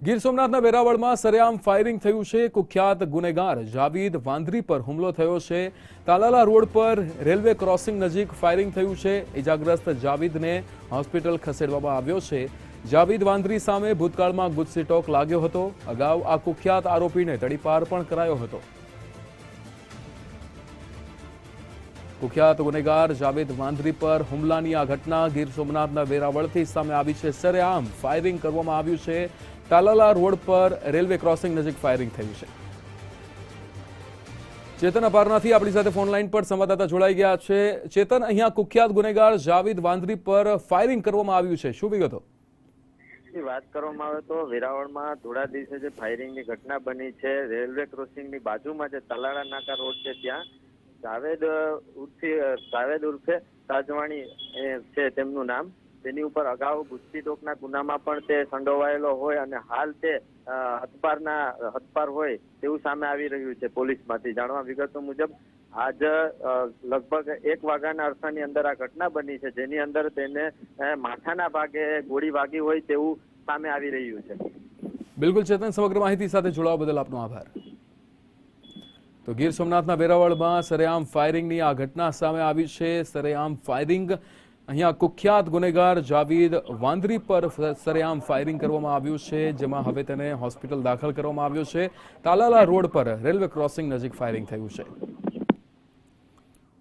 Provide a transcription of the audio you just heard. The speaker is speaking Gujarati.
ગીર સોમનાથના વેરાવળમાં સરેઆમ ફાયરિંગ થયું છે। કુખ્યાત ગુનેગાર જાવીદ વાંદરી પર હુમલો થયો છે। તાલાલા રોડ પર રેલવે ક્રોસિંગ નજીક ફાયરિંગ થયું છે। ઇજાગ્રસ્ત જાવીદને હોસ્પિટલ ખસેડવામાં આવ્યો છે। જાવીદ વાંદરી સામે ભૂતકાળમાં ગુસ્સી ટોક લાગ્યો હતો। અગાઉ આ કુખ્યાત આરોપીને તડીપાર પણ કરાયો હતો। કુખ્યાત ગુનેગાર જાવીદ વાંદરી પર હુમલાની આ ઘટના ગીર સોમનાથના વેરાવળથી સામે આવી છે। સરેઆમ ફાયરિંગ કરવામાં આવ્યું છે। તાલાલા રોડ પર રેલવે ક્રોસિંગ નજીક ફાયરિંગ થયું છે। ચેતન અપારનાથી આપણી સાથે ફોન લાઈન પર સંવાદદાતા જોડાઈ ગયા છે। ચેતન, અહીંયા કુખ્યાત ગુનેગાર જાવીદ વાંદરી પર ફાયરિંગ કરવામાં આવ્યું છે, શું વિગતો? વાત કરવામાં આવે તો વેરાવળમાં થોડા દિવસે જે ફાયરિંગની ઘટના બની છે, રેલવે ક્રોસિંગની બાજુમાં જે તાલાળા નાકા રોડ છે ત્યાં જાવેદ ઉર્ફે તાજવાણી છે તેમનું નામ। તેની ઉપર અગાઉ ગુસ્સી ટોકના ગુનામાં પણ તે સંડોવાયેલો હોય અને હાલ તે હદપાર હોય તેવું સામે આવી રહ્યું છે પોલીસમાંથી। જાણવા વિગતો મુજબ આજ લગભગ 1 વાગ્યાના અરસાની અંદર આ ઘટના બની છે, જેની અંદર તેને માથાના ભાગે ગોળી વાગી હોય તેવું સામે આવી રહ્યું છે। બિલકુલ ચેતન, સમગ્ર માહિતી સાથે જોડાવા બદલ આપનો આભાર। તો ગીર સોમનાથના વેરાવળમાં સરેઆમ ફાયરિંગની આ ઘટના સામે આવી છે। સરેઆમ ફાયરિંગ, અહીંયા કુખ્યાત ગુનેગાર જાવીદ વાંદરી પર સરેઆમ ફાયરિંગ કરવામાં આવ્યું છે, જેમાં હવે તેને હોસ્પિટલ દાખલ કરવામાં આવ્યો છે। તાલાલા રોડ પર રેલવે ક્રોસિંગ નજીક ફાયરિંગ થયું છે।